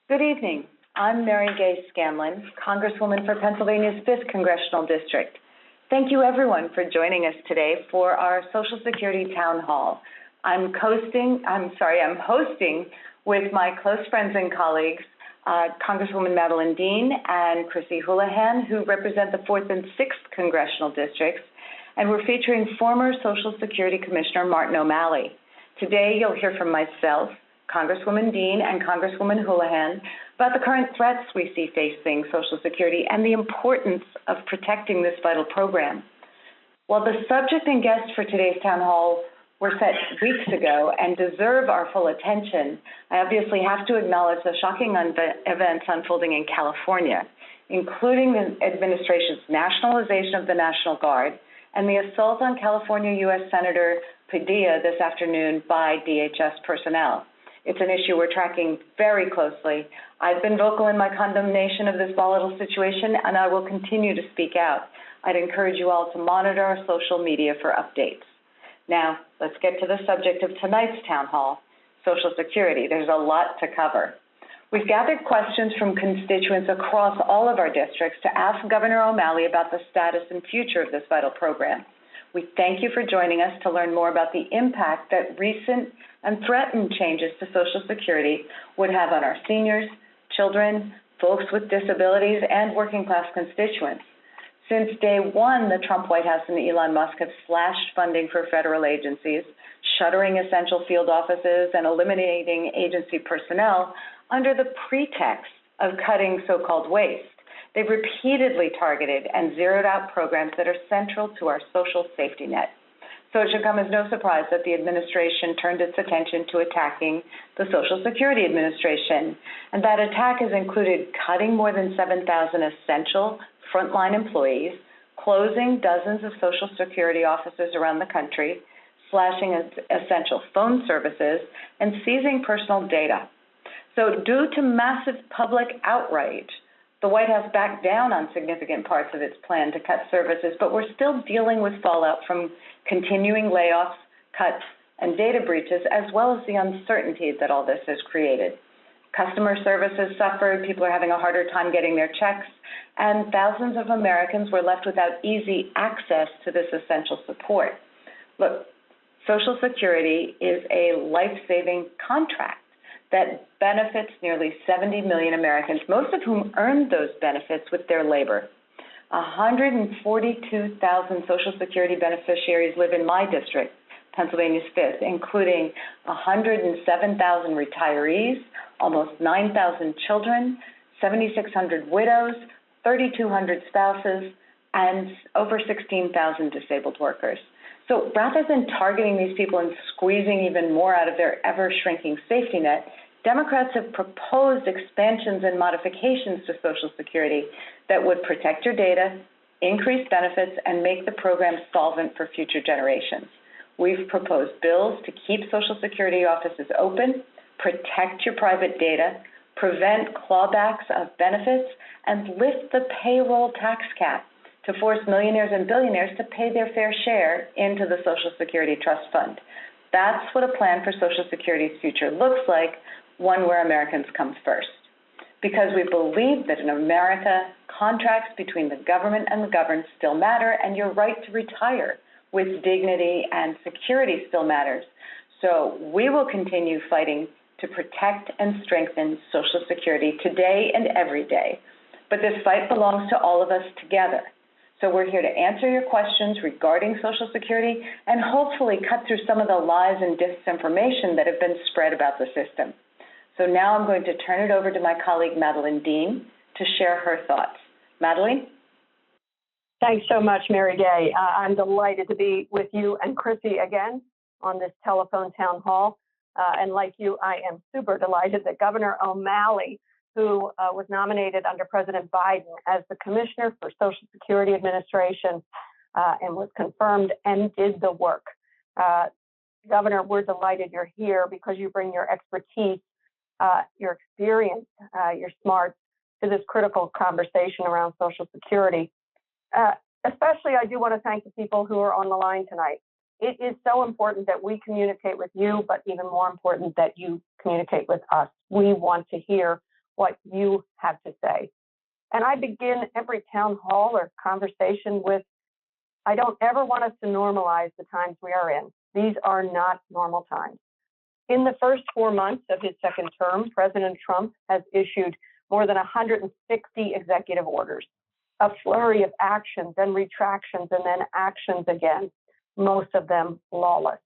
Good evening. I'm Mary Gay Scanlon, Congresswoman for Pennsylvania's 5th Congressional District. Thank you everyone for joining us today for our Social Security Town Hall. I'm hosting with my close friends and colleagues, Congresswoman Madeline Dean and Chrissy Houlahan, who represent the 4th and 6th Congressional Districts, and we're featuring former Social Security Commissioner Martin O'Malley. Today you'll hear from myself, Congresswoman Dean and Congresswoman Houlahan about the current threats we see facing Social Security and the importance of protecting this vital program. While the subject and guests for today's town hall were set weeks ago and deserve our full attention, I obviously have to acknowledge the shocking events unfolding in California, including the administration's nationalization of the National Guard and the assault on California U.S. Senator Padilla this afternoon by DHS personnel. It's an issue we're tracking very closely. I've been vocal in my condemnation of this volatile situation, and I will continue to speak out. I'd encourage you all to monitor our social media for updates. Now, let's get to the subject of tonight's town hall, Social Security. There's a lot to cover. We've gathered questions from constituents across all of our districts to ask Governor O'Malley about the status and future of this vital program. We thank you for joining us to learn more about the impact that recent and threatened changes to Social Security would have on our seniors, children, folks with disabilities, and working-class constituents. Since day one, the Trump White House and Elon Musk have slashed funding for federal agencies, shuttering essential field offices, and eliminating agency personnel under the pretext of cutting so-called waste. They've repeatedly targeted and zeroed out programs that are central to our social safety net. So it should come as no surprise that the administration turned its attention to attacking the Social Security Administration. And that attack has included cutting more than 7,000 essential frontline employees, closing dozens of Social Security offices around the country, slashing essential phone services, and seizing personal data. So due to massive public outrage, the White House backed down on significant parts of its plan to cut services, but we're still dealing with fallout from continuing layoffs, cuts, and data breaches, as well as the uncertainty that all this has created. Customer service has suffered, people are having a harder time getting their checks, and thousands of Americans were left without easy access to this essential support. Look, Social Security is a life-saving contract that benefits nearly 70 million Americans, most of whom earned those benefits with their labor. 142,000 Social Security beneficiaries live in my district, Pennsylvania's 5th, including 107,000 retirees, almost 9,000 children, 7,600 widows, 3,200 spouses, and over 16,000 disabled workers. So rather than targeting these people and squeezing even more out of their ever-shrinking safety net, Democrats have proposed expansions and modifications to Social Security that would protect your data, increase benefits, and make the program solvent for future generations. We've proposed bills to keep Social Security offices open, protect your private data, prevent clawbacks of benefits, and lift the payroll tax cap to force millionaires and billionaires to pay their fair share into the Social Security Trust Fund. That's what a plan for Social Security's future looks like, one where Americans come first. Because we believe that in America, contracts between the government and the governed still matter, and your right to retire with dignity and security still matters. So we will continue fighting to protect and strengthen Social Security today and every day. But this fight belongs to all of us together. So we're here to answer your questions regarding Social Security and hopefully cut through some of the lies and disinformation that have been spread about the system. So now I'm going to turn it over to my colleague, Madeline Dean, to share her thoughts. Madeline? Thanks so much, Mary Gay. I'm delighted to be with you and Chrissy again on this telephone town hall. And like you, I am super delighted that Governor O'Malley, who was nominated under President Biden as the Commissioner for Social Security Administration and was confirmed and did the work. Governor, we're delighted you're here because you bring your expertise, your experience, your smarts to this critical conversation around Social Security. Especially, I do want to thank the people who are on the line tonight. It is so important that we communicate with you, but even more important that you communicate with us. We want to hear what you have to say. And I begin every town hall or conversation with, I don't ever want us to normalize the times we are in. These are not normal times. In the first 4 months of his second term, President Trump has issued more than 160 executive orders, a flurry of actions and retractions and then actions again, most of them lawless.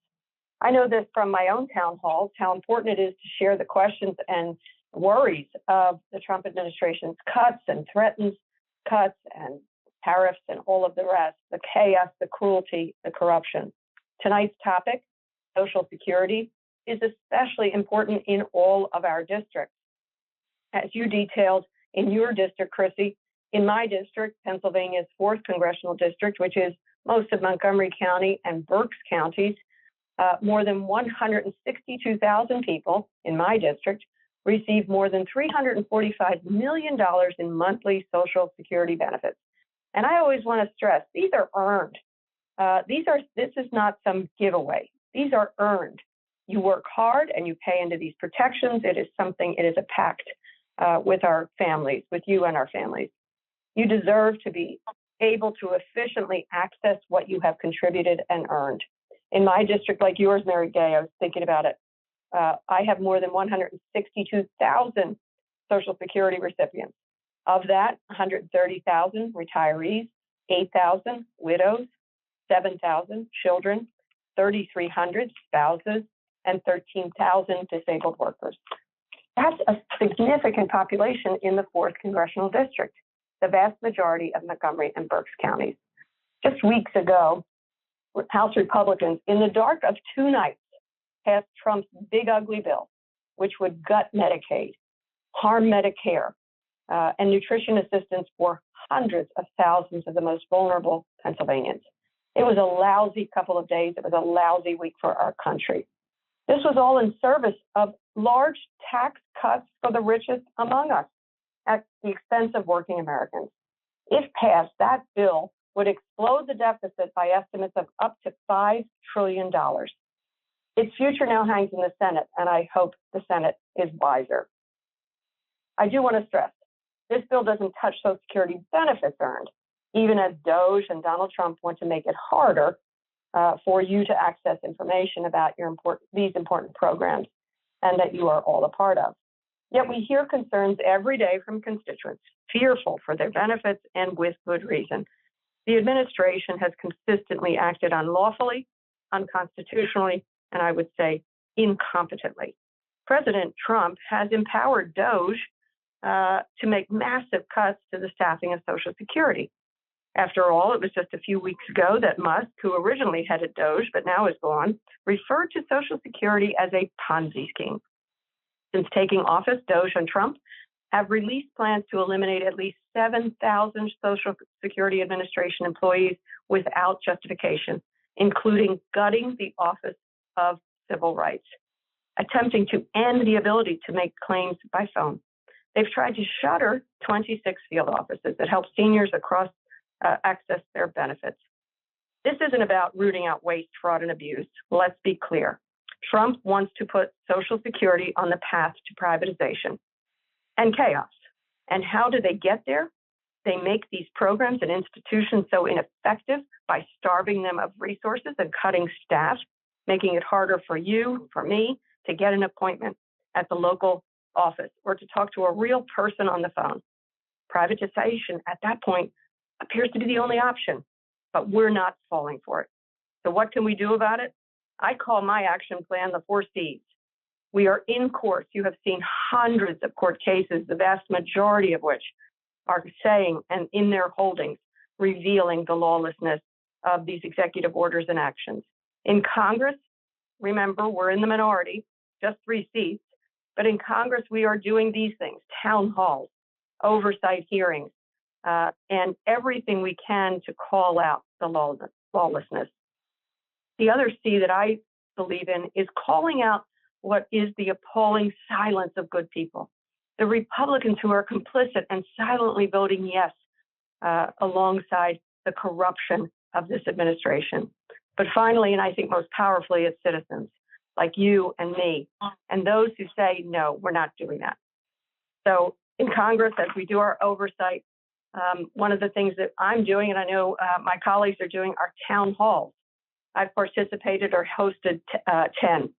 I know this from my own town halls, how important it is to share the questions and worries of the Trump administration's cuts and threatens cuts and tariffs and all of the rest, the chaos, the cruelty, the corruption. Tonight's topic, Social Security, is especially important in all of our districts. As you detailed in your district, Chrissy, in my district, Pennsylvania's 4th Congressional District, which is most of Montgomery County and Berks counties, more than 162,000 people in my district receive more than $345 million in monthly Social Security benefits. And I always want to stress, these are earned. This is not some giveaway. These are earned. You work hard and you pay into these protections. It is a pact with our families, with you and our families. You deserve to be able to efficiently access what you have contributed and earned. In my district, like yours, Mary Gay, I was thinking about it. I have more than 162,000 Social Security recipients. Of that, 130,000 retirees, 8,000 widows, 7,000 children, 3,300 spouses, and 13,000 disabled workers. That's a significant population in the 4th Congressional District, the vast majority of Montgomery and Berks counties. Just weeks ago, House Republicans, in the dark of 2 nights, passed Trump's big ugly bill, which would gut Medicaid, harm Medicare, and nutrition assistance for hundreds of thousands of the most vulnerable Pennsylvanians. It was a lousy couple of days. It was a lousy week for our country. This was all in service of large tax cuts for the richest among us at the expense of working Americans. If passed, that bill would explode the deficit by estimates of up to $5 trillion. Its future now hangs in the Senate, and I hope the Senate is wiser. I do want to stress, this bill doesn't touch Social Security benefits earned, even as DOJ and Donald Trump want to make it harder for you to access information about these important programs and that you are all a part of. Yet we hear concerns every day from constituents, fearful for their benefits and with good reason. The administration has consistently acted unlawfully, unconstitutionally, and I would say incompetently. President Trump has empowered DOJ to make massive cuts to the staffing of Social Security. After all, it was just a few weeks ago that Musk, who originally headed DOJ but now is gone, referred to Social Security as a Ponzi scheme. Since taking office, DOJ and Trump have released plans to eliminate at least 7,000 Social Security Administration employees without justification, including gutting the Office of Civil Rights, attempting to end the ability to make claims by phone. They've tried to shutter 26 field offices that help seniors across access their benefits. This isn't about rooting out waste, fraud, and abuse. Let's be clear. Trump wants to put Social Security on the path to privatization and chaos. And how do they get there? They make these programs and institutions so ineffective by starving them of resources and cutting staff, making it harder for you, for me, to get an appointment at the local office or to talk to a real person on the phone. Privatization at that point appears to be the only option, but we're not falling for it. So what can we do about it? I call my action plan the 4 C's. We are in court. You have seen hundreds of court cases, the vast majority of which are saying and in their holdings, revealing the lawlessness of these executive orders and actions. In Congress, remember, we're in the minority, just 3 seats, but in Congress, we are doing these things, town halls, oversight hearings, and everything we can to call out the lawlessness. The other C that I believe in is calling out what is the appalling silence of good people, the Republicans who are complicit and silently voting yes alongside the corruption of this administration. But finally, and I think most powerfully, it's citizens like you and me, and those who say, no, we're not doing that. So in Congress as we do our oversight. One of the things that I'm doing, and I know my colleagues are doing, are town halls. I've participated or hosted 10.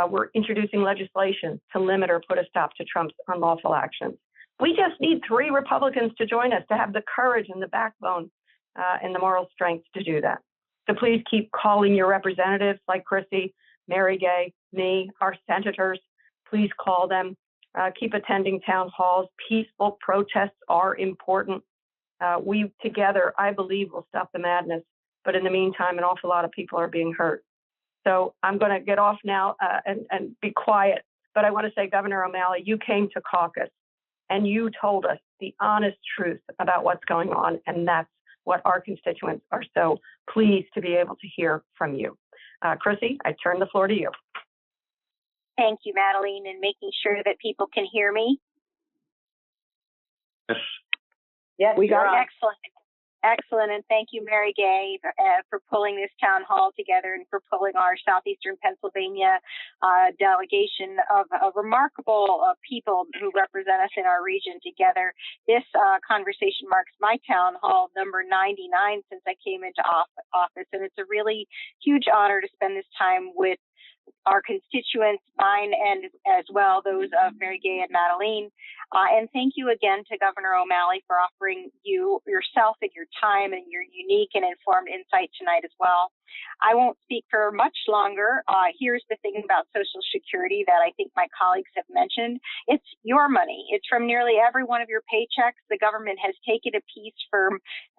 We're introducing legislation to limit or put a stop to Trump's unlawful actions. We just need 3 Republicans to join us, to have the courage and the backbone and the moral strength to do that. So please keep calling your representatives like Chrissy, Mary Gay, me, our senators. Please call them. Keep attending town halls. Peaceful protests are important. We together, I believe, will stop the madness. But in the meantime, an awful lot of people are being hurt. So I'm going to get off now and be quiet. But I want to say, Governor O'Malley, you came to caucus and you told us the honest truth about what's going on. And that's what our constituents are so pleased to be able to hear from you. Chrissy, I turn the floor to you. Thank you, Madeline, and making sure that people can hear me. Yes. Yes, we got it. Excellent. Excellent. And thank you, Mary Gay, for pulling this town hall together and for pulling our Southeastern Pennsylvania delegation of remarkable people who represent us in our region together. This conversation marks my town hall number 99 since I came into office. And it's a really huge honor to spend this time with our constituents, mine, and as well those of Mary Gay and Madeline. And thank you again to Governor O'Malley for offering yourself and your time and your unique and informed insight tonight as well. I won't speak for much longer. Here's the thing about Social Security that I think my colleagues have mentioned. It's your money. It's from nearly every one of your paychecks. The government has taken a piece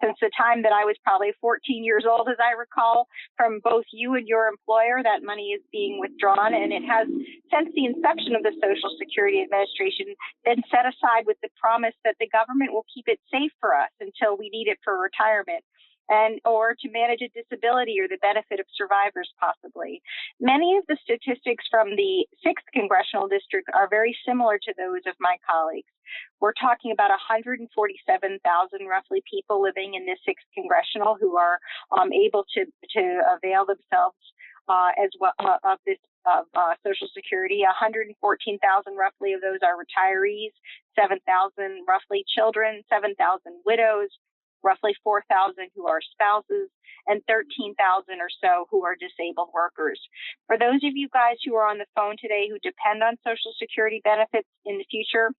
since the time that I was probably 14 years old, as I recall, from both you and your employer. That money is being withdrawn, and it has, since the inception of the Social Security Administration, been set aside with the promise that the government will keep it safe for us until we need it for retirement, or to manage a disability or the benefit of survivors, possibly. Many of the statistics from the 6th Congressional District are very similar to those of my colleagues. We're talking about 147,000 roughly people living in this 6th Congressional who are able to avail themselves as well of this Social Security. 114,000 roughly of those are retirees, 7,000 roughly children, 7,000 widows, roughly 4,000 who are spouses, and 13,000 or so who are disabled workers. For those of you guys who are on the phone today who depend on Social Security benefits in the future,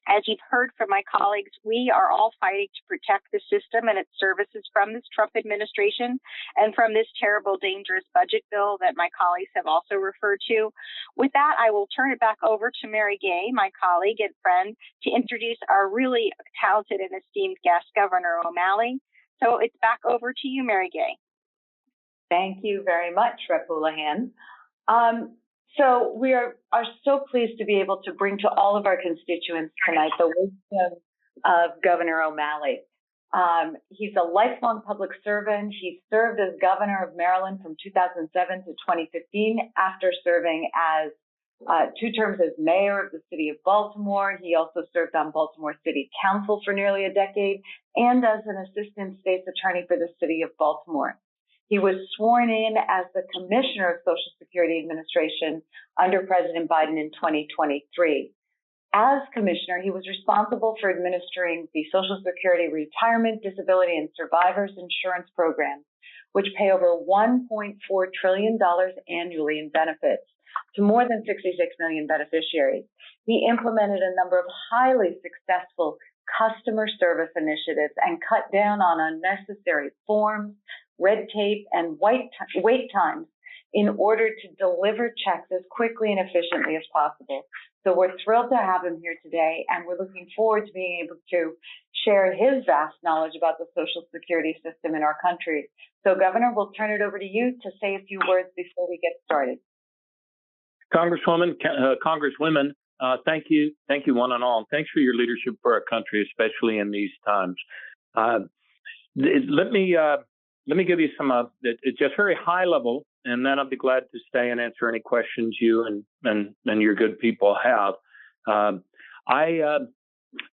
as you've heard from my colleagues, we are all fighting to protect the system and its services from this Trump administration and from this terrible, dangerous budget bill that my colleagues have also referred to. With that, I will turn it back over to Mary Gay, my colleague and friend, to introduce our really talented and esteemed guest, Governor O'Malley. So it's back over to you, Mary Gay. Thank you very much, Rep. Houlahan. So we are so pleased to be able to bring to all of our constituents tonight the wisdom of Governor O'Malley. He's a lifelong public servant. He served as governor of Maryland from 2007 to 2015 after serving as 2 terms as mayor of the city of Baltimore. He also served on Baltimore City Council for nearly a decade and as an assistant state's attorney for the city of Baltimore. He was sworn in as the Commissioner of Social Security Administration under President Biden in 2023. As Commissioner, he was responsible for administering the Social Security Retirement, Disability, and Survivors Insurance Programs, which pay over $1.4 trillion annually in benefits to more than 66 million beneficiaries. He implemented a number of highly successful customer service initiatives and cut down on unnecessary forms, red tape, and wait times in order to deliver checks as quickly and efficiently as possible. So we're thrilled to have him here today, and we're looking forward to being able to share his vast knowledge about the Social Security system in our country. So, Governor, we'll turn it over to you to say a few words before we get started. Congresswoman, Congresswomen, thank you one and all. Thanks for your leadership for our country, especially in these times. Let me give you some it's just very high level, and then I'll be glad to stay and answer any questions you and your good people have. I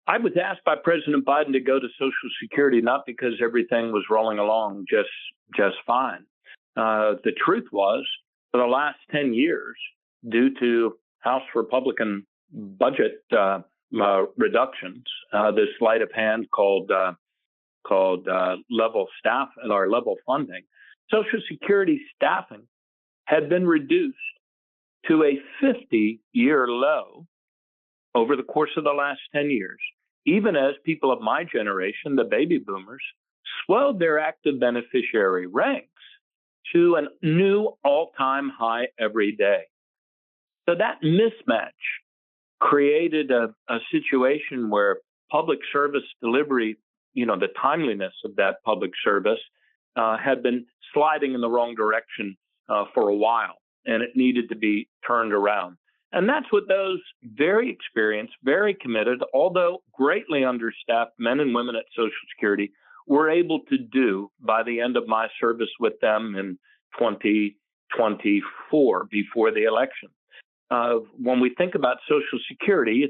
was asked by President Biden to go to Social Security not because everything was rolling along just fine. The truth was, for the last 10 years, due to House Republican budget reductions, this sleight of hand called level staff or level funding, Social Security staffing had been reduced to a 50-year low over the course of the last 10 years, even as people of my generation, the baby boomers, swelled their active beneficiary ranks to a new all-time high every day. So that mismatch created a situation where public service delivery, the timeliness of that public service had been sliding in the wrong direction for a while, and it needed to be turned around. And that's what those very experienced, very committed, although greatly understaffed men and women at Social Security were able to do by the end of my service with them in 2024, before the election. When we think about Social Security,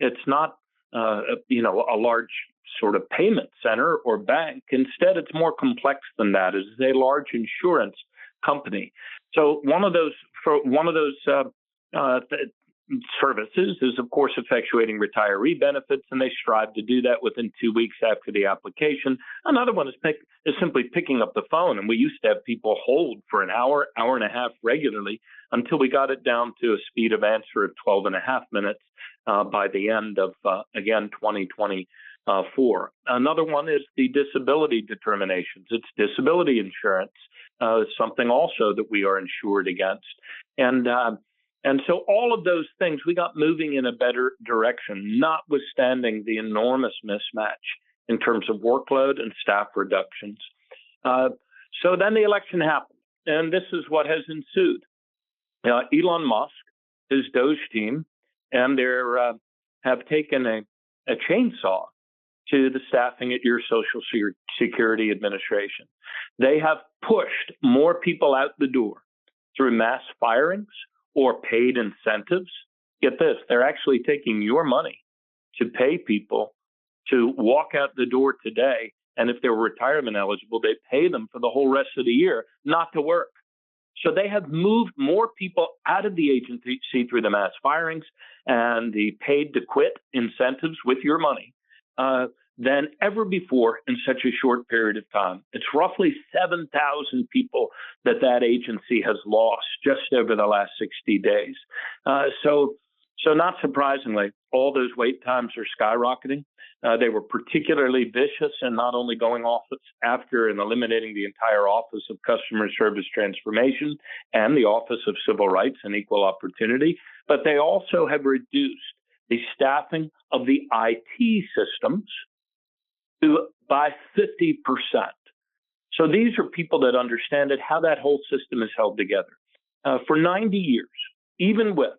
it's not a large sort of payment center or bank. Instead, it's more complex than that. It's a large insurance company. So one of those services is, of course, effectuating retiree benefits, and they strive to do that within 2 weeks after the application. Another one is simply picking up the phone, and we used to have people hold for an hour, hour and a half regularly until we got it down to a speed of answer of 12 and a half minutes by the end of, 2024. Another one is the disability determinations. It's disability insurance, something also that we are insured against. And so all of those things, we got moving in a better direction, notwithstanding the enormous mismatch in terms of workload and staff reductions. So then the election happened, and this is what has ensued. Elon Musk, his Doge team, and they have taken a chainsaw to the staffing at your Social Security Administration. They have pushed more people out the door through mass firings or paid incentives. Get this, they're actually taking your money to pay people to walk out the door today, and if they're retirement eligible, they pay them for the whole rest of the year not to work. So they have moved more people out of the agency through the mass firings and the paid to quit incentives with your money than ever before in such a short period of time. It's roughly 7,000 people that agency has lost just over the last 60 days. So not surprisingly, all those wait times are skyrocketing. They were particularly vicious in not only going off after and eliminating the entire Office of Customer Service Transformation and the Office of Civil Rights and Equal Opportunity, but they also have reduced the staffing of the IT systems by 50%. So these are people that understand it, how that whole system is held together. For 90 years, even with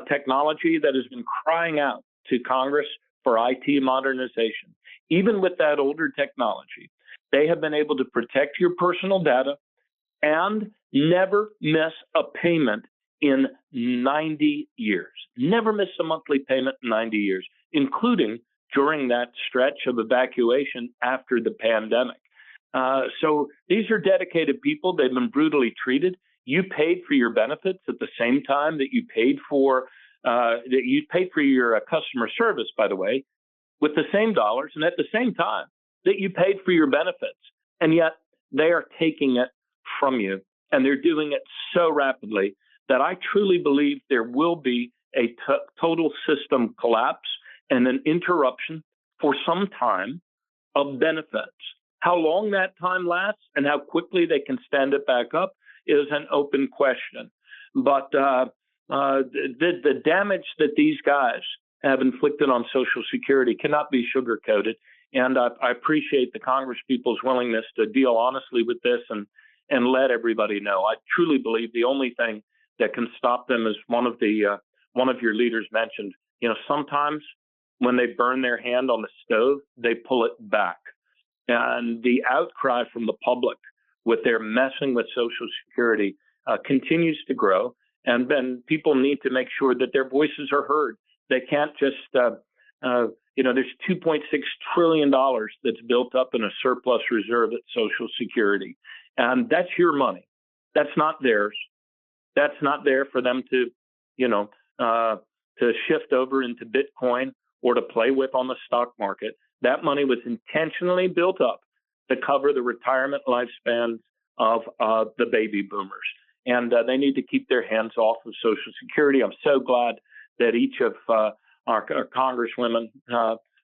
technology that has been crying out to Congress for IT modernization, even with that older technology, they have been able to protect your personal data and never miss a payment in 90 years. Never miss a monthly payment in 90 years, including during that stretch of evacuation after the pandemic. So these are dedicated people. They've been brutally treated. You paid for your benefits at the same time that you paid for your customer service, by the way, with the same dollars and at the same time that you paid for your benefits. And yet they are taking it from you, and they're doing it so rapidly that I truly believe there will be a total system collapse and an interruption for some time of benefits. How long that time lasts and how quickly they can stand it back up is an open question. But the damage that these guys have inflicted on Social Security cannot be sugarcoated. And I appreciate the Congress people's willingness to deal honestly with this and let everybody know. I truly believe the only thing that can stop them is one of your leaders mentioned. Sometimes when they burn their hand on the stove, they pull it back. And the outcry from the public with their messing with Social Security continues to grow. And then people need to make sure that their voices are heard. They can't just, there's $2.6 trillion that's built up in a surplus reserve at Social Security. And that's your money. That's not theirs. That's not there for them to to shift over into Bitcoin or to play with on the stock market. That money was intentionally built up to cover the retirement lifespans of the baby boomers. And they need to keep their hands off of Social Security. I'm so glad that each of our congresswomen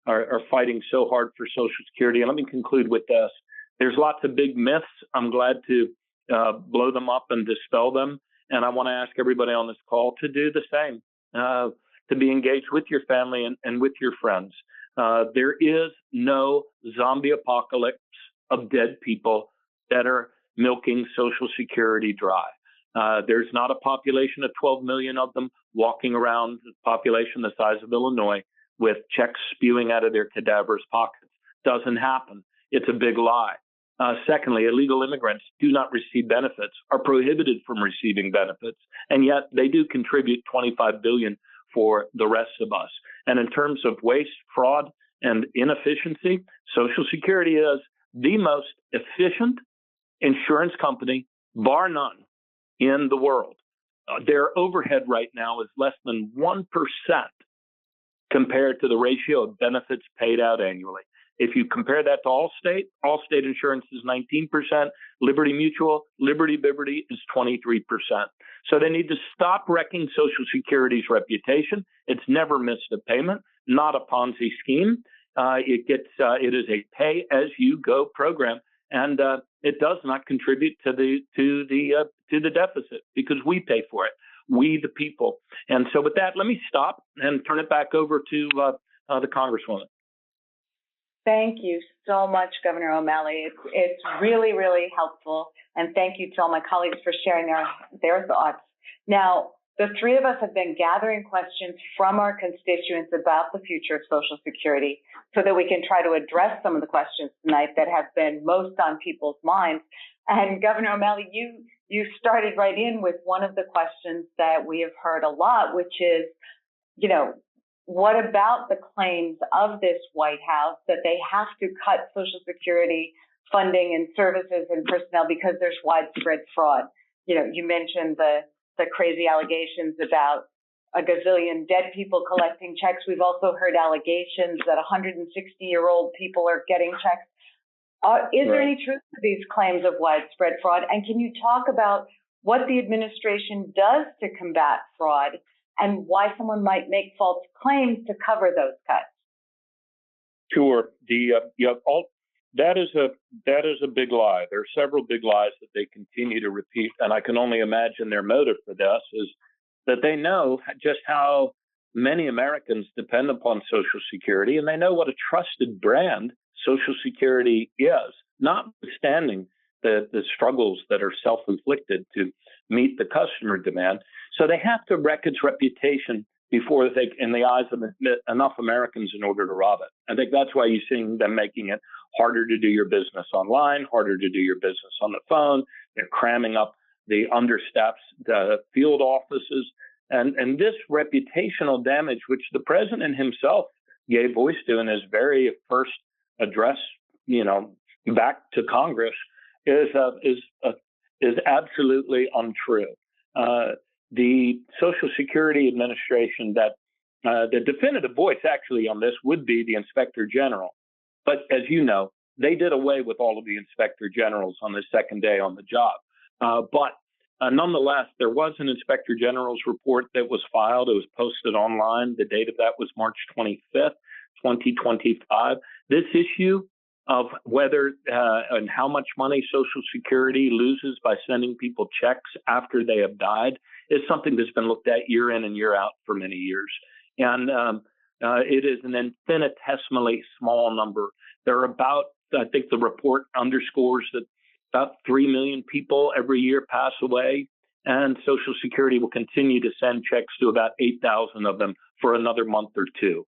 are fighting so hard for Social Security. And let me conclude with this. There's lots of big myths. I'm glad to blow them up and dispel them. And I want to ask everybody on this call to do the same, to be engaged with your family and with your friends. There is no zombie apocalypse of dead people that are milking Social Security dry. There's not a population of 12 million of them walking around, a population the size of Illinois, with checks spewing out of their cadaverous pockets. Doesn't happen. It's a big lie. Secondly, illegal immigrants do not receive benefits, are prohibited from receiving benefits, and yet they do contribute $25 billion for the rest of us. And in terms of waste, fraud, and inefficiency, Social Security is the most efficient insurance company, bar none, in the world. Their overhead right now is less than 1% compared to the ratio of benefits paid out annually. If you compare that to Allstate insurance is 19%, Liberty Mutual, Liberty is 23%. So they need to stop wrecking Social Security's reputation. It's never missed a payment, not a Ponzi scheme. It is a pay-as-you-go program, and it does not contribute to the deficit because we pay for it, we the people. And so with that, let me stop and turn it back over to the Congresswoman. Thank you so much, Governor O'Malley. It's really, really helpful. And thank you to all my colleagues for sharing their thoughts. Now, the three of us have been gathering questions from our constituents about the future of Social Security so that we can try to address some of the questions tonight that have been most on people's minds. And Governor O'Malley, you started right in with one of the questions that we have heard a lot, which is, what about the claims of this White House that they have to cut Social Security funding and services and personnel because there's widespread fraud? You mentioned the crazy allegations about a gazillion dead people collecting checks. We've also heard allegations that 160-year-old people are getting checks. Is there any truth to these claims of widespread fraud? And can you talk about what the administration does to combat fraud and why someone might make false claims to cover those cuts? Sure. That is a big lie. There are several big lies that they continue to repeat, and I can only imagine their motive for this is that they know just how many Americans depend upon Social Security, and they know what a trusted brand Social Security is, notwithstanding the struggles that are self-inflicted to meet the customer demand. So they have to wreck its reputation before they, in the eyes of enough Americans, in order to rob it. I think that's why you're seeing them making it harder to do your business online, harder to do your business on the phone. They're cramming up the understaffed field offices. And this reputational damage, which the president himself gave voice to in his very first address, back to Congress, is absolutely untrue. The Social Security Administration, that the definitive voice actually on this would be the Inspector General. But as you know, they did away with all of the Inspector Generals on the second day on the job. But nonetheless, there was an Inspector General's report that was filed. It was posted online. The date of that was March 25th, 2025. This issue of whether and how much money Social Security loses by sending people checks after they have died is something that's been looked at year in and year out for many years. And it is an infinitesimally small number. There are about, I think the report underscores that about 3 million people every year pass away, and Social Security will continue to send checks to about 8,000 of them for another month or two.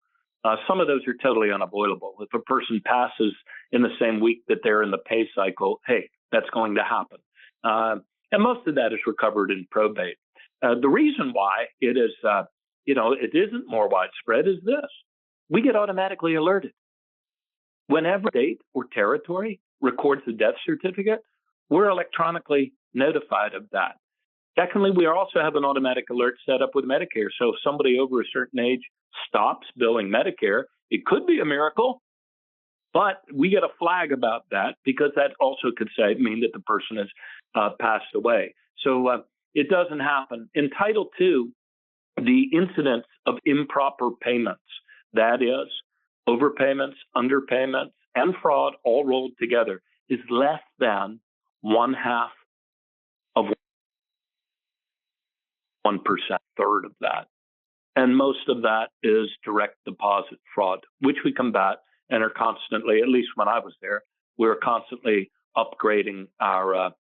Some of those are totally unavoidable. If a person passes in the same week that they're in the pay cycle, hey, that's going to happen. And most of that is recovered in probate. The reason why it is, it isn't more widespread is this. We get automatically alerted. Whenever a state or territory records a death certificate, we're electronically notified of that. Secondly, we also have an automatic alert set up with Medicare. So if somebody over a certain age stops billing Medicare, it could be a miracle, but we get a flag about that because that also could mean that the person has passed away. So it doesn't happen. In Title II, the incidence of improper payments, that is, overpayments, underpayments, and fraud all rolled together, is less than 1/2 of 1%, third of that. And most of that is direct deposit fraud, which we combat and are constantly, at least when I was there, we were constantly upgrading our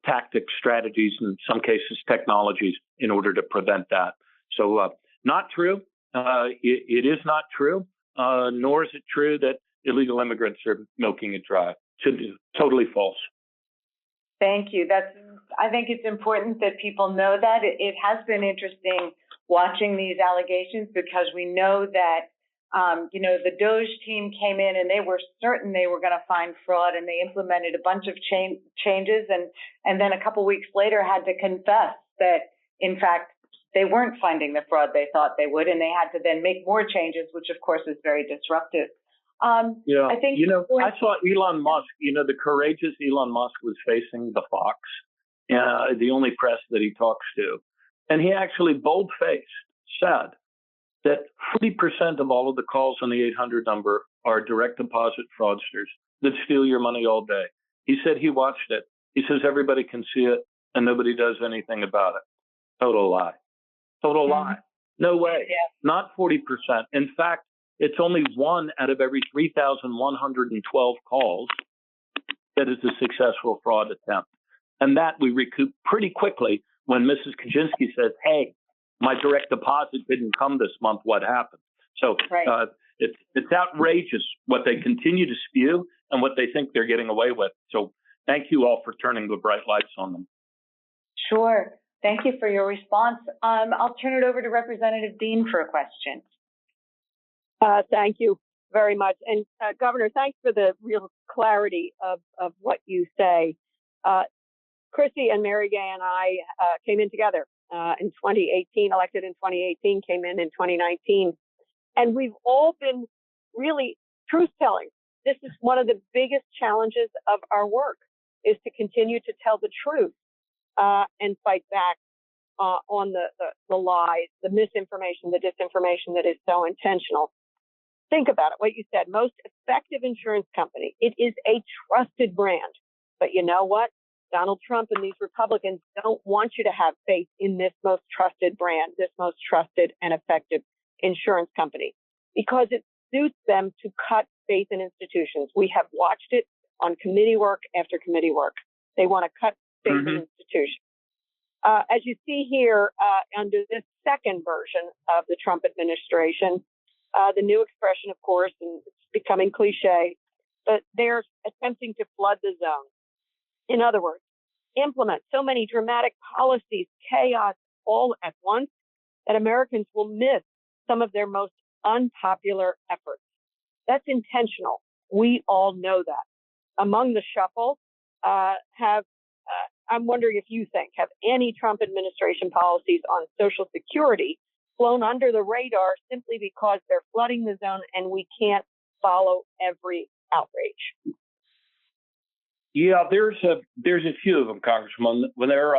tactics, strategies, in some cases technologies, in order to prevent that. So not true. It is not true, nor is it true that illegal immigrants are milking it dry. Totally false. Thank you. I think it's important that people know that. It has been interesting watching these allegations because we know that, the DOJ team came in and they were certain they were going to find fraud, and they implemented a bunch of changes, and then a couple weeks later had to confess that, in fact, they weren't finding the fraud they thought they would, and they had to then make more changes, which of course is very disruptive. I think I saw Elon Musk. The courageous Elon Musk was facing the Fox, the only press that he talks to, and he actually bold-faced said that 40% of all of the calls on the 800 number are direct deposit fraudsters that steal your money all day. He said he watched it. He says everybody can see it and nobody does anything about it. Total lie. Total lie. No way. Yeah. Not 40%. In fact, it's only 1 out of every 3,112 calls that is a successful fraud attempt. And that we recoup pretty quickly when Mrs. Kaczynski says, hey, my direct deposit didn't come this month. What happened? So right. It's outrageous what they continue to spew and what they think they're getting away with. So thank you all for turning the bright lights on them. Sure. Thank you for your response. I'll turn it over to Representative Dean for a question. Thank you very much. And Governor, thanks for the real clarity of what you say. Chrissy and Mary Gay and I came in together in 2018, elected in 2018, came in 2019. And we've all been really truth-telling. This is one of the biggest challenges of our work, is to continue to tell the truth and fight back on the lies, the misinformation, the disinformation that is so intentional. Think about it, what you said, most effective insurance company. It is a trusted brand. But you know what? Donald Trump and these Republicans don't want you to have faith in this most trusted brand, this most trusted and effective insurance company, because it suits them to cut faith in institutions. We have watched it on committee work after committee work. They want to cut faith in institutions. As you see here, under this second version of the Trump administration, the new expression, of course, and it's becoming cliche, but they're attempting to flood the zone. In other words, implement so many dramatic policies, chaos all at once, that Americans will miss some of their most unpopular efforts. That's intentional. We all know that. Among the shuffle, I'm wondering if you think, have any Trump administration policies on Social Security flown under the radar simply because they're flooding the zone and we can't follow every outrage? Yeah, there's a few of them, Congressman. When they're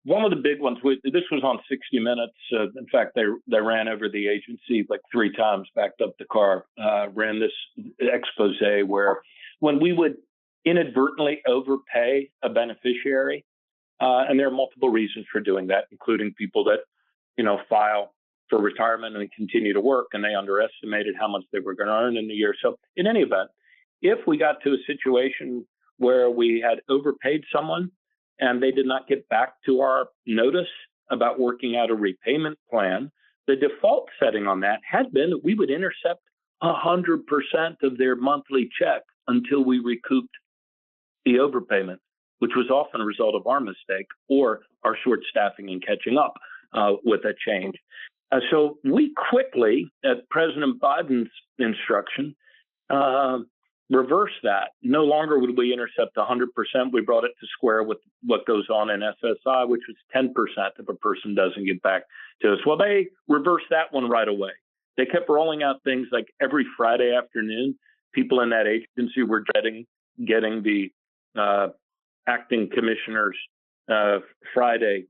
one of the big ones. This was on 60 Minutes. In fact, they ran over the agency like 3 times, backed up the car, ran this expose where when we would inadvertently overpay a beneficiary, and there are multiple reasons for doing that, including people that file for retirement and continue to work, and they underestimated how much they were going to earn in the year. So in any event, if we got to a situation where we had overpaid someone and they did not get back to our notice about working out a repayment plan, the default setting on that had been that we would intercept 100% of their monthly check until we recouped the overpayment, which was often a result of our mistake or our short staffing and catching up with that change. So we quickly, at President Biden's instruction, reverse that. No longer would we intercept 100%. We brought it to square with what goes on in SSI, which was 10% if a person doesn't get back to us. Well, they reversed that one right away. They kept rolling out things like every Friday afternoon, people in that agency were getting the acting commissioner's Friday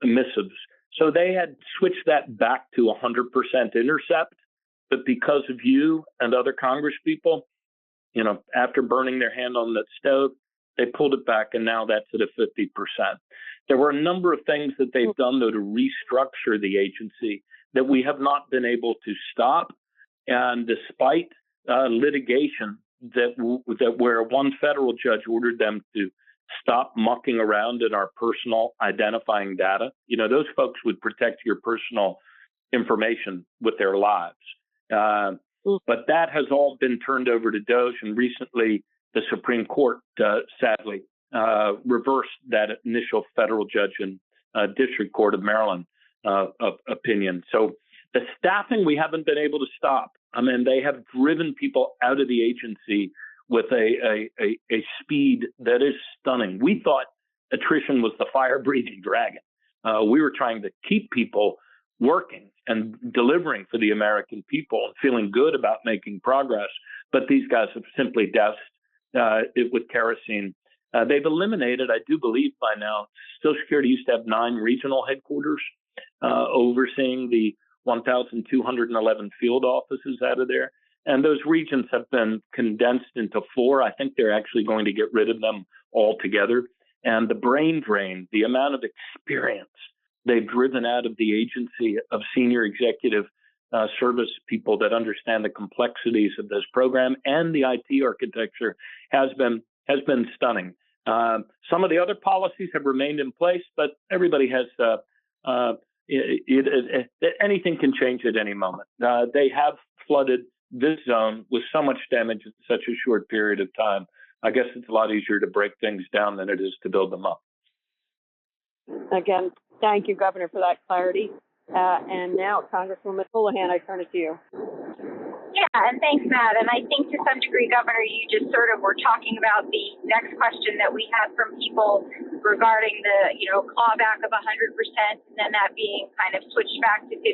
missives. So they had switched that back to 100% intercept. But because of you and other Congress people, after burning their hand on that stove, they pulled it back, and now that's at a 50%. There were a number of things that they've done, though, to restructure the agency that we have not been able to stop. And despite litigation that where one federal judge ordered them to stop mucking around in our personal identifying data, those folks would protect your personal information with their lives. But that has all been turned over to DOJ, and recently the Supreme Court, sadly, reversed that initial federal judge in District Court of Maryland opinion. So the staffing we haven't been able to stop. I mean, they have driven people out of the agency with a speed that is stunning. We thought attrition was the fire-breathing dragon. We were trying to keep people working and delivering for the American people and feeling good about making progress. But these guys have simply doused it with kerosene. They've eliminated, I do believe by now, Social Security used to have 9 regional headquarters overseeing the 1,211 field offices out of there. And those regions have been condensed into 4. I think they're actually going to get rid of them altogether. And the brain drain, the amount of experience they've driven out of the agency of senior executive service people that understand the complexities of this program and the IT architecture has been stunning. Some of the other policies have remained in place, but everybody has anything can change at any moment. They have flooded this zone with so much damage in such a short period of time. I guess it's a lot easier to break things down than it is to build them up. Again, thank you, Governor, for that clarity. And now, Congresswoman Houlahan, I turn it to you. Yeah, and thanks, Matt. And I think to some degree, Governor, you just sort of were talking about the next question that we had from people regarding the, clawback of 100% and then that being kind of switched back to 50%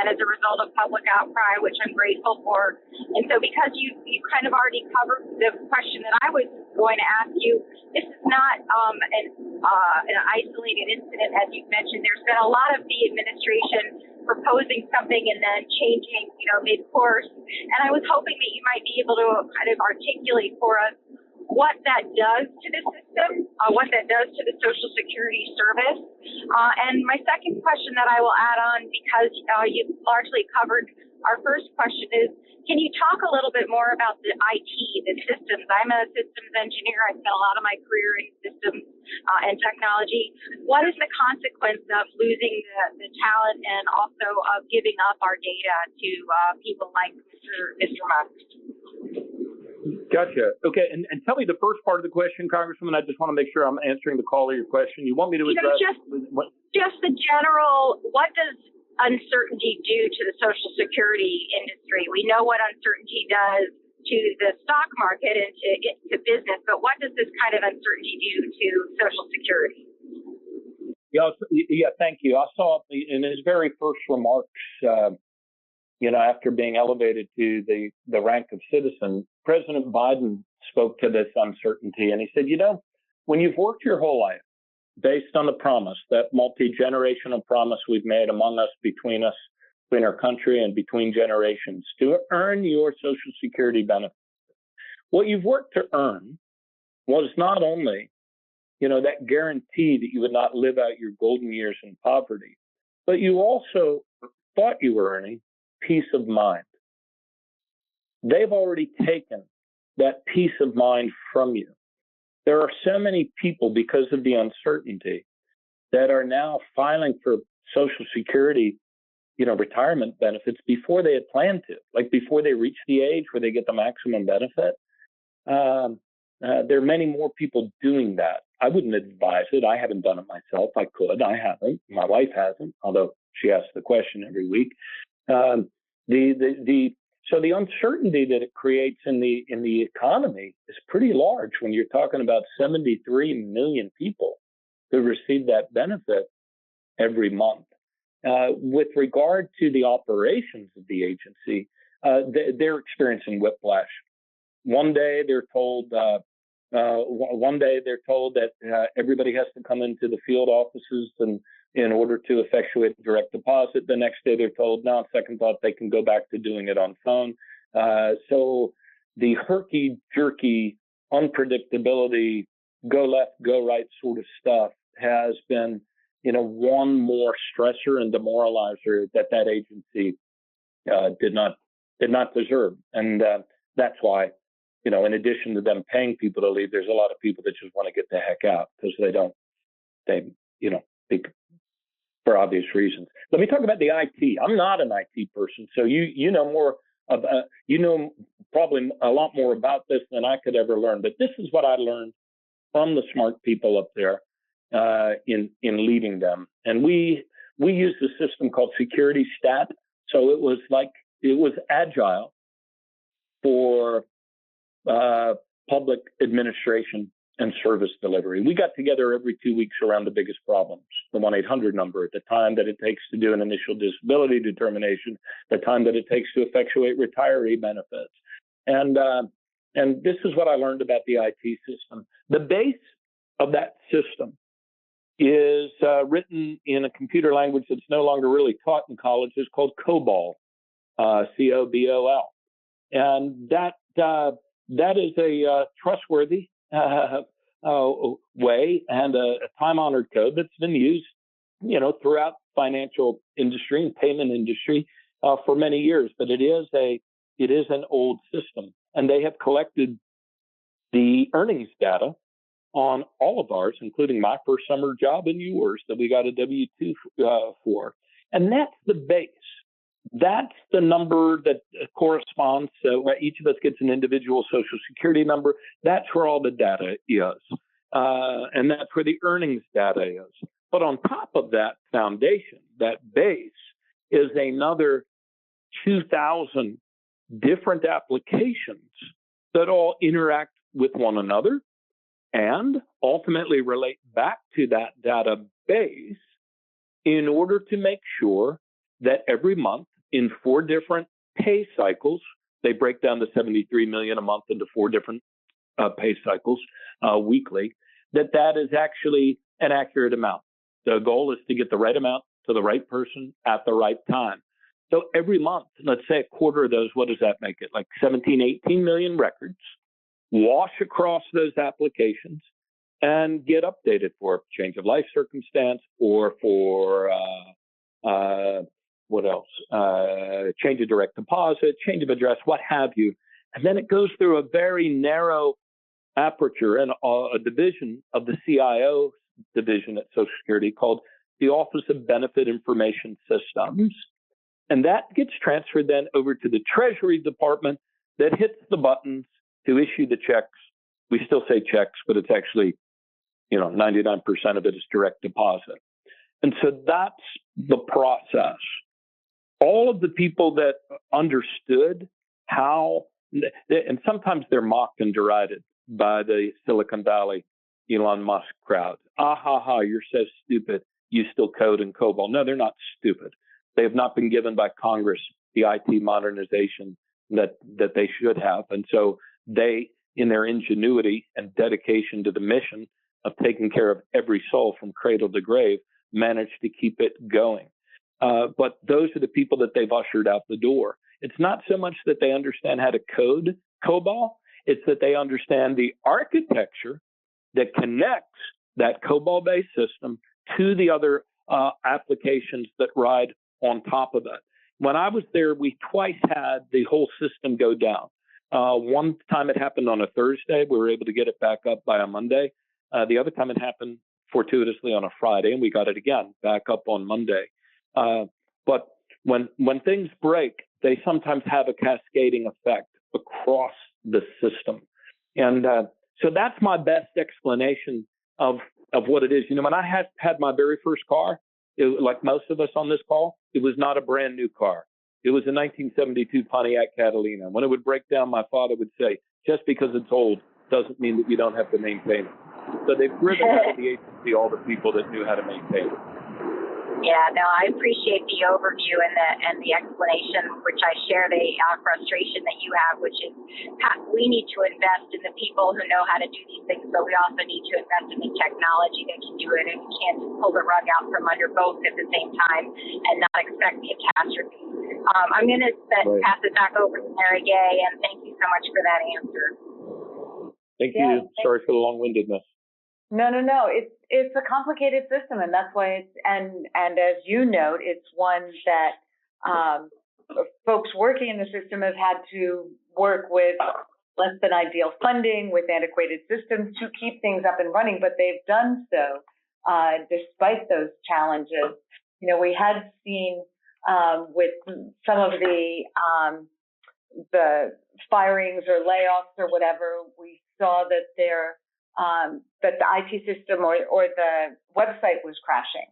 as a result of public outcry, which I'm grateful for. And so because you kind of already covered the question that I was going to ask you, this is not an isolated incident, as you've mentioned. There's been a lot of the administration proposing something and then changing, mid-course. And I was hoping that you might be able to kind of articulate for us what that does to the system, what that does to the Social Security service. And my second question that I will add on, because you've largely covered our first question, is can you talk a little bit more about the IT, the systems? I'm a systems engineer. I spent a lot of my career in systems and technology. What is the consequence of losing the talent and also of giving up our data to people like Mr. Musk? Gotcha. Okay, and tell me the first part of the question, Congresswoman. I just want to make sure I'm answering the call of your question. You want me to address just the general, what does uncertainty do to the Social Security industry? We know what uncertainty does to the stock market and to business, but what does this kind of uncertainty do to Social Security? Yeah, thank you. I saw in his very first remarks, after being elevated to the rank of citizen, President Biden spoke to this uncertainty, and he said, when you've worked your whole life based on the promise, that multi-generational promise we've made among us, between our country and between generations, to earn your Social Security benefit, what you've worked to earn was not only, that guarantee that you would not live out your golden years in poverty, but you also thought you were earning peace of mind. They've already taken that peace of mind from you. There are so many people, because of the uncertainty, that are now filing for Social Security, retirement benefits before they had planned to, like before they reach the age where they get the maximum benefit. There are many more people doing that. I wouldn't advise it. I haven't done it myself. I could. I haven't. My wife hasn't, although she asks the question every week. So the uncertainty that it creates in the economy is pretty large when you're talking about 73 million people who receive that benefit every month. With regard to the operations of the agency, they're experiencing whiplash. One day they're told that everybody has to come into the field offices and in order to effectuate direct deposit. The next day they're told, no, on second thought, they can go back to doing it on phone. So the herky-jerky unpredictability, go left, go right sort of stuff has been, one more stressor and demoralizer that agency did not deserve. And that's why, in addition to them paying people to leave, there's a lot of people that just want to get the heck out because for obvious reasons. Let me talk about the IT. I'm not an IT person, so you know more about, probably a lot more about this than I could ever learn. But this is what I learned from the smart people up there in leading them. And we used a system called Security Stat. So it was agile for public administration and service delivery. We got together every 2 weeks around the biggest problems, the 1-800 number, the time that it takes to do an initial disability determination, the time that it takes to effectuate retiree benefits. And this is what I learned about the IT system. The base of that system is written in a computer language that's no longer really taught in colleges called COBOL, COBOL. And that is a trustworthy way and a time-honored code that's been used, throughout financial industry and payment industry for many years. But it is an old system, and they have collected the earnings data on all of ours, including my first summer job and yours that we got a W-2 for, and that's the base. That's the number that corresponds. So each of us gets an individual Social Security number. That's where all the data is. And that's where the earnings data is. But on top of that foundation, that base, is another 2,000 different applications that all interact with one another and ultimately relate back to that database in order to make sure that every month, in 4 different pay cycles, they break down the 73 million a month into 4 different pay cycles weekly, that is actually an accurate amount. The goal is to get the right amount to the right person at the right time. So every month, let's say a quarter of those, what does that make it? Like 17, 18 million records wash across those applications and get updated for change of life circumstance or for what else? Change of direct deposit, change of address, what have you. And then it goes through a very narrow aperture and a division of the CIO division at Social Security called the Office of Benefit Information Systems. And that gets transferred then over to the Treasury Department that hits the buttons to issue the checks. We still say checks, but it's actually, 99% of it is direct deposit. And so that's the process. All of the people that understood how, and sometimes they're mocked and derided by the Silicon Valley Elon Musk crowd. You're so stupid. You still code in COBOL. No, they're not stupid. They have not been given by Congress the IT modernization that they should have. And so they, in their ingenuity and dedication to the mission of taking care of every soul from cradle to grave, managed to keep it going. But those are the people that they've ushered out the door. It's not so much that they understand how to code COBOL, it's that they understand the architecture that connects that COBOL-based system to the other applications that ride on top of it. When I was there, we twice had the whole system go down. One time it happened on a Thursday. We were able to get it back up by a Monday. The other time it happened fortuitously on a Friday, and we got it again back up on Monday. But when things break, they sometimes have a cascading effect across the system. And so that's my best explanation of what it is. When I had my very first car, like most of us on this call, it was not a brand new car. It was a 1972 Pontiac Catalina. When it would break down, my father would say, just because it's old doesn't mean that you don't have to maintain it. So they've driven out of the agency all the people that knew how to maintain it. Yeah, no, I appreciate the overview and the explanation, which I share the frustration that you have, which is we need to invest in the people who know how to do these things, but we also need to invest in the technology that can do it, and we can't just pull the rug out from under both at the same time and not expect the catastrophe. I'm going to pass it back over to Mary Gay, and thank you so much for that answer. Thank you. Sorry for the long-windedness. No. It's a complicated system, and that's why it's and as you note, it's one that folks working in the system have had to work with less than ideal funding, with antiquated systems to keep things up and running, but they've done so despite those challenges. You know, we had seen with some of the firings or layoffs or whatever, we saw that that the IT system or the website was crashing.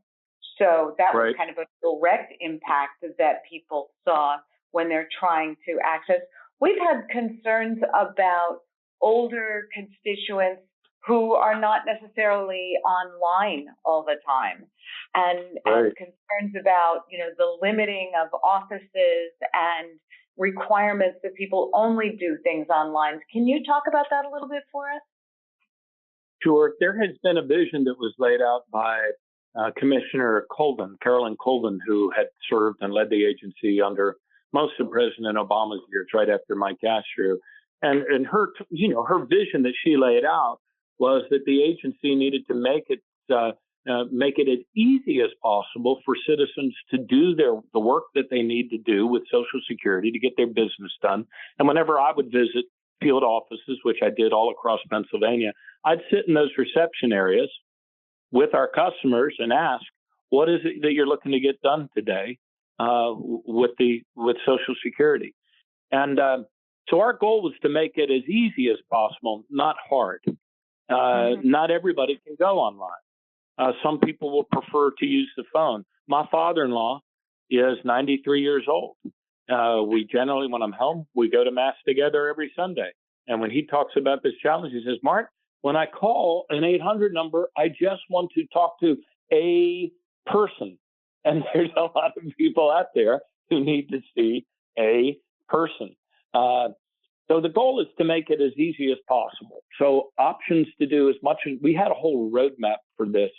So that was kind of a direct impact that people saw when they're trying to access. We've had concerns about older constituents who are not necessarily online all the time, and concerns about, you know, the limiting of offices and requirements that people only do things online. Can you talk about that a little bit for us? Sure. There has been a vision that was laid out by Commissioner Colvin, Carolyn Colvin, who had served and led the agency under most of President Obama's years, right after Mike Castro. And her, you know, her vision that she laid out was that the agency needed to make it as easy as possible for citizens to do the work that they need to do with Social Security to get their business done. And whenever I would visit field offices, which I did all across Pennsylvania, I'd sit in those reception areas with our customers and ask, what is it that you're looking to get done today with Social Security? And so our goal was to make it as easy as possible, not hard. Not everybody can go online. Some people will prefer to use the phone. My father-in-law is 93 years old. We generally, when I'm home, we go to Mass together every Sunday. And when he talks about this challenge, he says, Mark, when I call an 800 number, I just want to talk to a person. And there's a lot of people out there who need to see a person. So the goal is to make it as easy as possible. So options to do as much as we had a whole roadmap for this,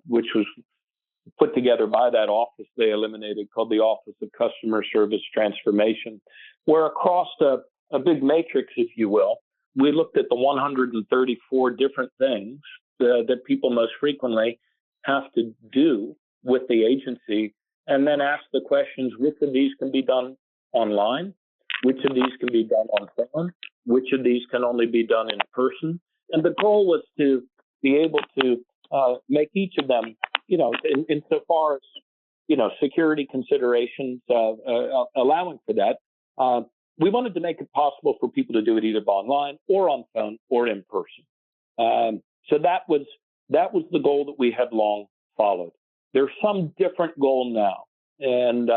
which was put together by that office they eliminated, called the Office of Customer Service Transformation, where across a big matrix, if you will, we looked at the 134 different things that people most frequently have to do with the agency, and then ask the questions, which of these can be done online? Which of these can be done on phone? Which of these can only be done in person? And the goal was to be able to make each of them, you know, insofar as, you know, security considerations allowing for that. We wanted to make it possible for people to do it either online or on phone or in person. So that was the goal that we had long followed. There's some different goal now, and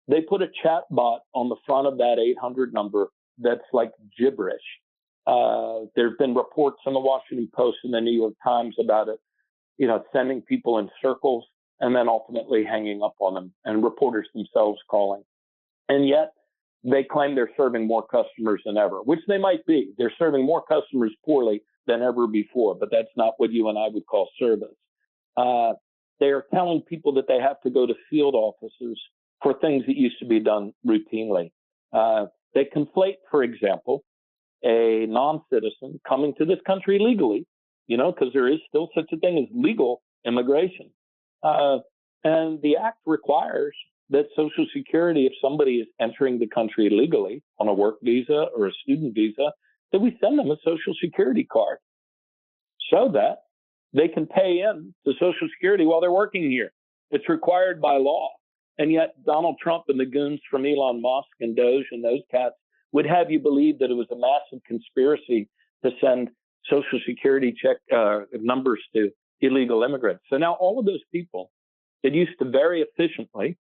they put a chat bot on the front of that 800 number that's like gibberish. There's been reports in the Washington Post and the New York Times about it, you know, sending people in circles and then ultimately hanging up on them, and reporters themselves calling. And yet they claim they're serving more customers than ever, which they might be. They're serving more customers poorly than ever before, but that's not what you and I would call service. They are telling people that they have to go to field offices for things that used to be done routinely. They conflate, for example, a non-citizen coming to this country legally, you know, because there is still such a thing as legal immigration. And the act requires that Social Security, if somebody is entering the country legally on a work visa or a student visa, that we send them a Social Security card so that they can pay in to Social Security while they're working here. It's required by law. And yet Donald Trump and the goons from Elon Musk and Doge and those cats would have you believe that it was a massive conspiracy to send Social Security check numbers to illegal immigrants. So now all of those people that used to very efficiently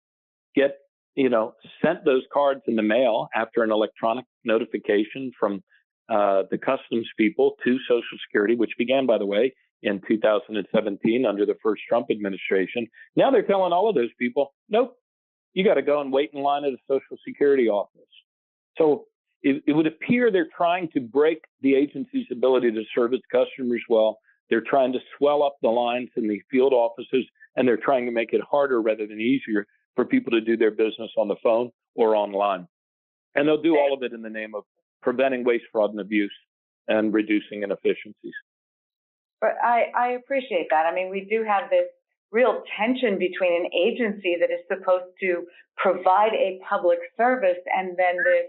get sent those cards in the mail after an electronic notification from the customs people to Social Security, which began, by the way, in 2017 under the first Trump administration. Now they're telling all of those people, nope, you got to go and wait in line at a Social Security office. So it would appear they're trying to break the agency's ability to serve its customers well. They're trying to swell up the lines in the field offices, and they're trying to make it harder rather than easier for people to do their business on the phone or online. And they'll do all of it in the name of preventing waste, fraud, and abuse and reducing inefficiencies. But I appreciate that. I mean, we do have this real tension between an agency that is supposed to provide a public service and then this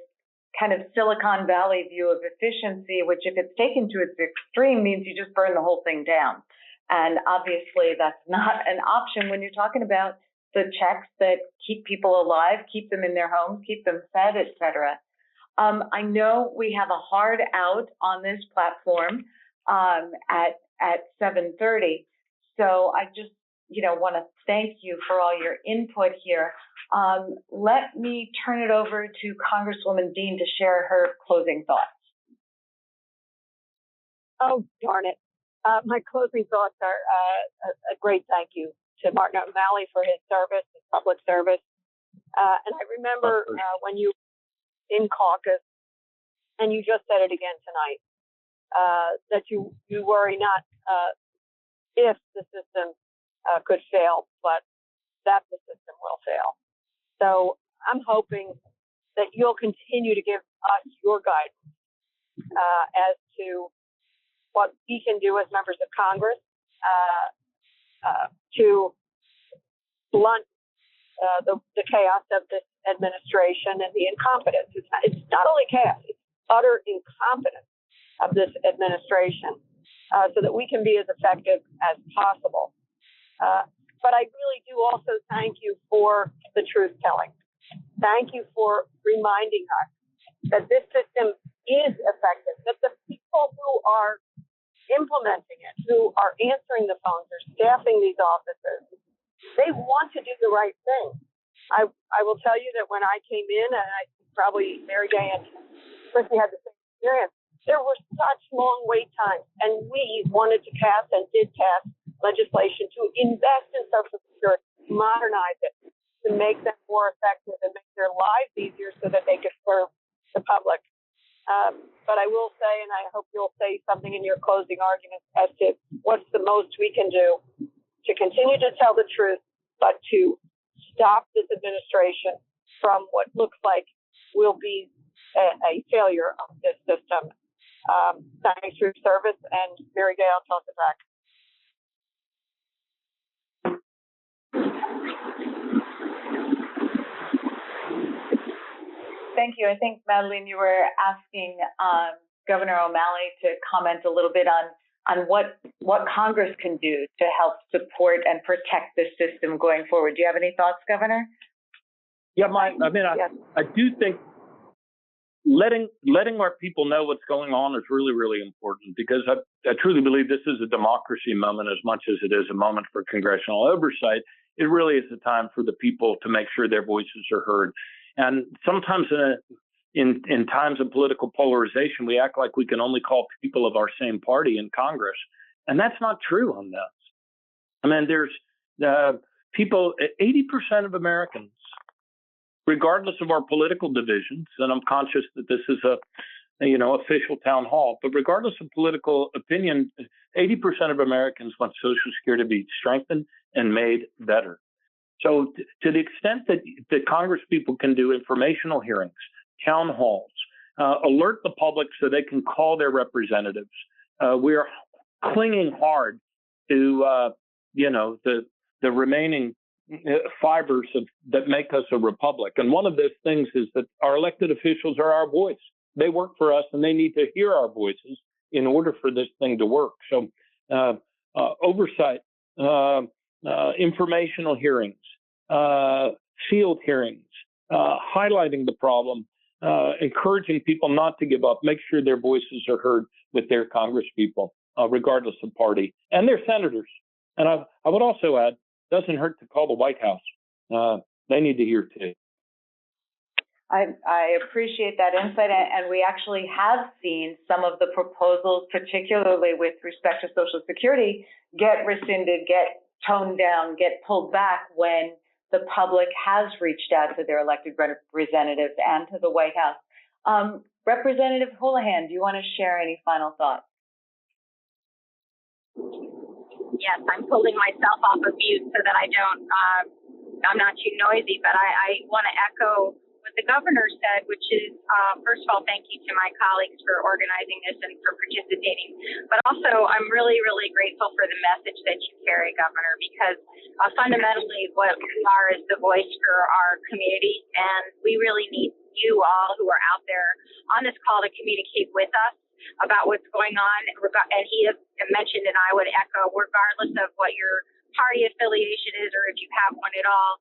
kind of Silicon Valley view of efficiency, which if it's taken to its extreme means you just burn the whole thing down. And obviously that's not an option when you're talking about the checks that keep people alive, keep them in their homes, keep them fed, et cetera. I know we have a hard out on this platform at 7:30. So I just, want to thank you for all your input here. Let me turn it over to Congresswoman Dean to share her closing thoughts. Oh, darn it. My closing thoughts are a great thank you to Martin O'Malley for his service, his public service. And I remember when you were in caucus, and you just said it again tonight, that you worry not if the system could fail, but that the system will fail. So I'm hoping that you'll continue to give us your guidance as to what we can do as members of Congress to blunt the chaos of this administration and the incompetence. It's not only chaos, it's utter incompetence of this administration, so that we can be as effective as possible. But I really do also thank you for the truth telling. Thank you for reminding us that this system is effective, that the people who are implementing it, who are answering the phones, or staffing these offices, they want to do the right thing. I will tell you that when I came in, and I probably Mary Gay and Chrissy had the same experience, there were such long wait times, and we wanted to pass and did pass legislation to invest in Social Security, modernize it, to make them more effective and make their lives easier so that they could serve the public. But I will say, and I hope you'll say something in your closing argument as to what's the most we can do to continue to tell the truth, but to stop this administration from what looks like will be a failure of this system. Thanks for your service, and Mary Gay, I'll toss it back. Thank you. I think, Madeline, you were asking Governor O'Malley to comment a little bit on what Congress can do to help support and protect this system going forward. Do you have any thoughts, Governor? Yeah, I do think letting our people know what's going on is really, really important, because I truly believe this is a democracy moment as much as it is a moment for congressional oversight. It really is a time for the people to make sure their voices are heard. And sometimes in times of political polarization, we act like we can only call people of our same party in Congress. And that's not true on this. I mean, there's people, 80% of Americans, regardless of our political divisions, and I'm conscious that this is a official town hall, but regardless of political opinion, 80% of Americans want Social Security to be strengthened and made better. So to the extent that Congress people can do informational hearings, town halls, alert the public so they can call their representatives, we are clinging hard to, the remaining fibers that make us a republic. And one of those things is that our elected officials are our voice. They work for us, and they need to hear our voices in order for this thing to work. So oversight, informational hearings, field hearings, highlighting the problem, encouraging people not to give up, make sure their voices are heard with their Congress people, regardless of party, and their senators. And I would also add, doesn't hurt to call the White House. They need to hear too. I appreciate that insight, and we actually have seen some of the proposals, particularly with respect to Social Security, get rescinded, get toned down, get pulled back when the public has reached out to their elected representatives and to the White House. Representative Houlahan, do you want to share any final thoughts? Yes, I'm pulling myself off of mute so that I'm not too noisy, but I want to echo what the governor said, which is, first of all, thank you to my colleagues for organizing this and for participating. But also, I'm really, really grateful for the message that you carry, Governor, because fundamentally what we are is the voice for our community, and we really need you all who are out there on this call to communicate with us about what's going on. And he has mentioned, and I would echo, regardless of what your party affiliation is or if you have one at all,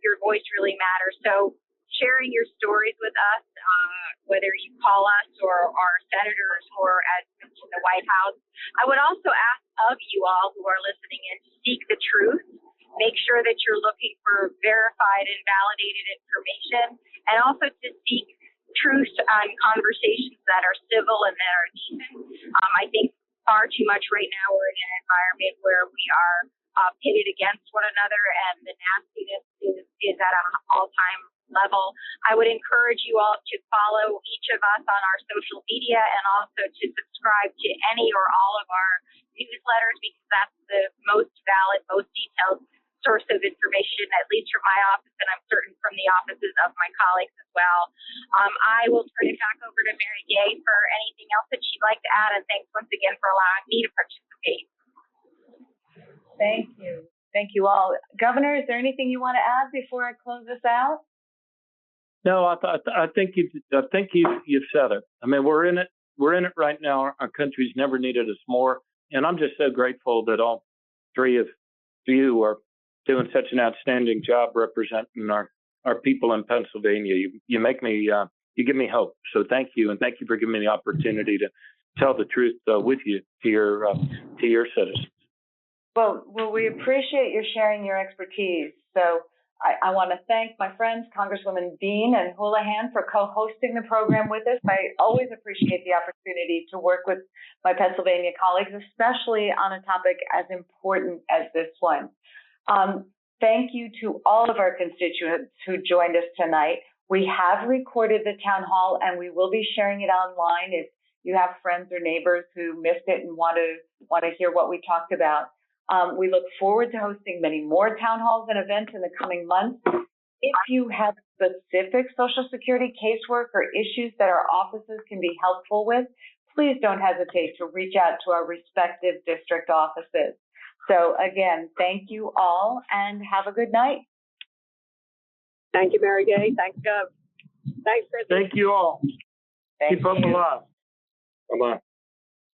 your voice really matters. So sharing your stories with us, whether you call us or our senators or as mentioned the White House. I would also ask of you all who are listening in to seek the truth. Make sure that you're looking for verified and validated information, and also to seek truth on conversations that are civil and that are decent. I think far too much right now we're in an environment where we are pitted against one another, and the nastiness is at an all-time level. I would encourage you all to follow each of us on our social media and also to subscribe to any or all of our newsletters, because that's the most valid, most detailed source of information, at least from my office, and I'm certain from the offices of my colleagues as well. I will turn it back over to Mary Gay for anything else that she'd like to add, and thanks once again for allowing me to participate. Thank you. Thank you all. Governor, is there anything you want to add before I close this out? No, I think you've said it. I mean, we're in it right now. Our country's never needed us more, and I'm just so grateful that all three of you are doing such an outstanding job representing our people in Pennsylvania. You make me you give me hope. So thank you, and thank you for giving me the opportunity to tell the truth with you to your citizens. Well, we appreciate your sharing your expertise. So I want to thank my friends, Congresswoman Dean and Houlahan, for co-hosting the program with us. I always appreciate the opportunity to work with my Pennsylvania colleagues, especially on a topic as important as this one. Thank you to all of our constituents who joined us tonight. We have recorded the town hall, and we will be sharing it online if you have friends or neighbors who missed it and want to hear what we talked about. We look forward to hosting many more town halls and events in the coming months. If you have specific Social Security casework or issues that our offices can be helpful with, please don't hesitate to reach out to our respective district offices. So again, thank you all and have a good night. Thank you, Mary Gay. Thanks, Gov. Thanks, Chris. Thank you all. Thank Keep up alive. Bye-bye.